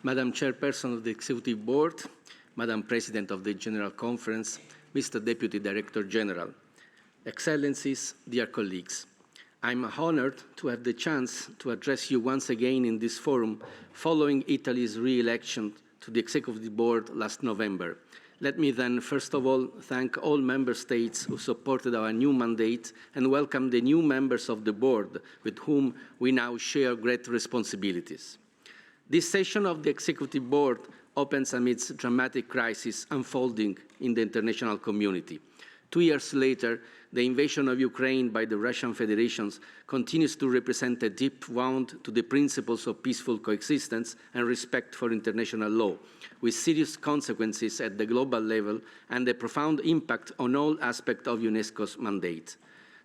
Madam Chairperson of the Executive Board, Madam President of the General Conference, Mr. Deputy Director General, Excellencies, dear colleagues, I'm honored to have the chance to address you once again in this forum following Italy's re-election to the Executive Board last November. Let me then, first of all, thank all Member States who supported our new mandate and welcome the new members of the Board with whom we now share great responsibilities. This session of the Executive Board opens amidst dramatic crisis unfolding in the international community. 2 years later, the invasion of Ukraine by the Russian Federation continues to represent a deep wound to the principles of peaceful coexistence and respect for international law, with serious consequences at the global level and a profound impact on all aspects of UNESCO's mandate.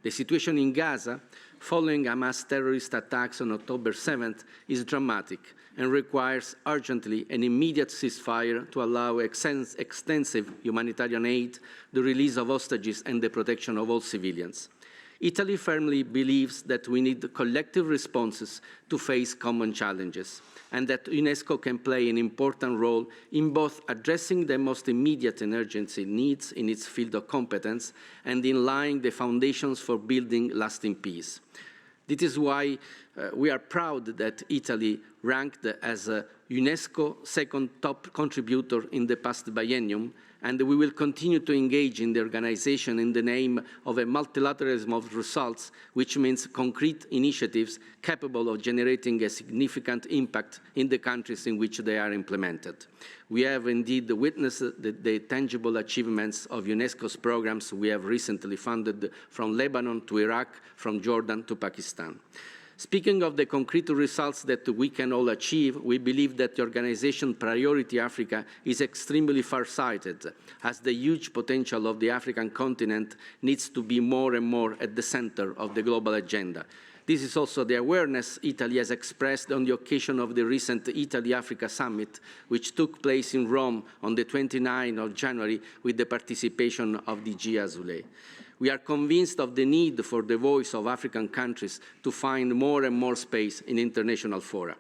The situation in Gaza, following Hamas terrorist attacks on October 7th, is dramatic and requires urgently an immediate ceasefire to allow extensive humanitarian aid, the release of hostages, and the protection of all civilians. Italy firmly believes that we need collective responses to face common challenges, and that UNESCO can play an important role in both addressing the most immediate and urgent needs in its field of competence and in laying the foundations for building lasting peace. This is why we are proud that Italy ranked as a UNESCO second top contributor in the past biennium, and we will continue to engage in the organization in the name of a multilateralism of results, which means concrete initiatives capable of generating a significant impact in the countries in which they are implemented. We have indeed witnessed the tangible achievements of UNESCO's programs we have recently funded from Lebanon to Iraq, from Jordan to Pakistan. Speaking of the concrete results that we can all achieve, we believe that the organization Priority Africa is extremely far-sighted, as the huge potential of the African continent needs to be more and more at the center of the global agenda. This is also the awareness Italy has expressed on the occasion of the recent Italy-Africa Summit, which took place in Rome on the 29th of January with the participation of DG Azoulay. We are convinced of the need for the voice of African countries to find more and more space in international fora.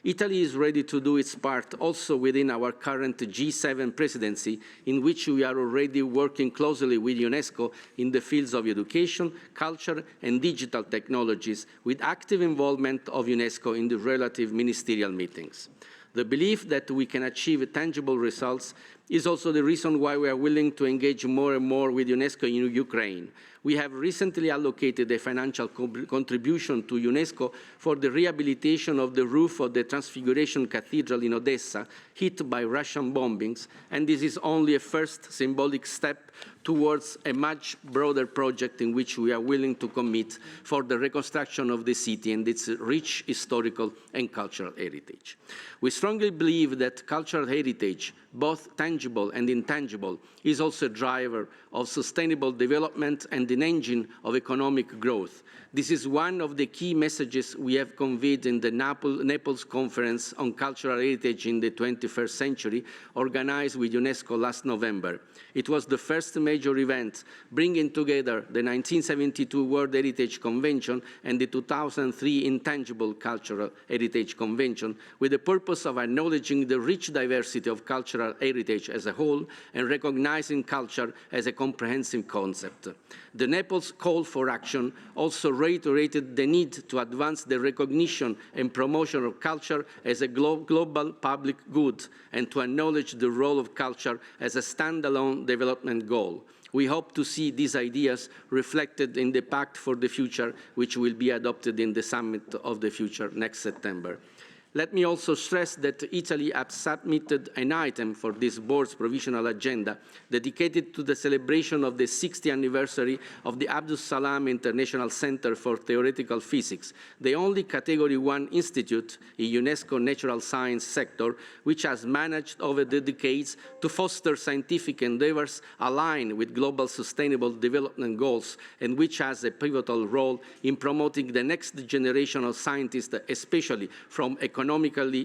Italy is ready to do its part also within our current G7 presidency, in which we are already working closely with UNESCO in the fields of education, culture, and digital technologies, with active involvement of UNESCO in the relative ministerial meetings. The belief that we can achieve tangible results is also the reason why we are willing to engage more and more with UNESCO in Ukraine. We have recently allocated a financial contribution to UNESCO for the rehabilitation of the roof of the Transfiguration Cathedral in Odessa, hit by Russian bombings, and this is only a first symbolic step towards a much broader project in which we are willing to commit for the reconstruction of the city and its rich historical and cultural heritage. We strongly believe that cultural heritage, both tangible and intangible, is also a driver of sustainable development and an engine of economic growth. This is one of the key messages we have conveyed in the Naples Conference on Cultural Heritage in the 21st Century, organized with UNESCO last November. It was the first major event bringing together the 1972 World Heritage Convention and the 2003 Intangible Cultural Heritage Convention, with the purpose of acknowledging the rich diversity of cultural heritage as a whole and recognizing culture as a comprehensive concept. The Naples call for action also reiterated the need to advance the recognition and promotion of culture as a global public good and to acknowledge the role of culture as a standalone development goal. We hope to see these ideas reflected in the Pact for the Future, which will be adopted in the Summit of the Future next September. Let me also stress that Italy has submitted an item for this board's provisional agenda dedicated to the celebration of the 60th anniversary of the Abdus Salam International Center for Theoretical Physics, the only Category 1 institute in UNESCO natural science sector, which has managed over the decades to foster scientific endeavors aligned with global sustainable development goals and which has a pivotal role in promoting the next generation of scientists, especially from economically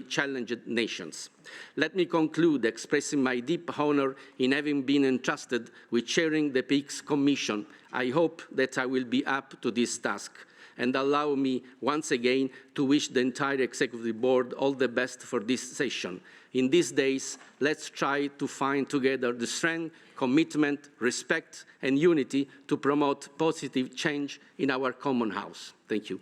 challenged nations. Let me conclude expressing my deep honor in having been entrusted with chairing the PICS Commission. I hope that I will be up to this task. and allow me once again to wish the entire Executive Board all the best for this session. In these days, let's try to find together the strength, commitment, respect, and unity to promote positive change in our common house. Thank you.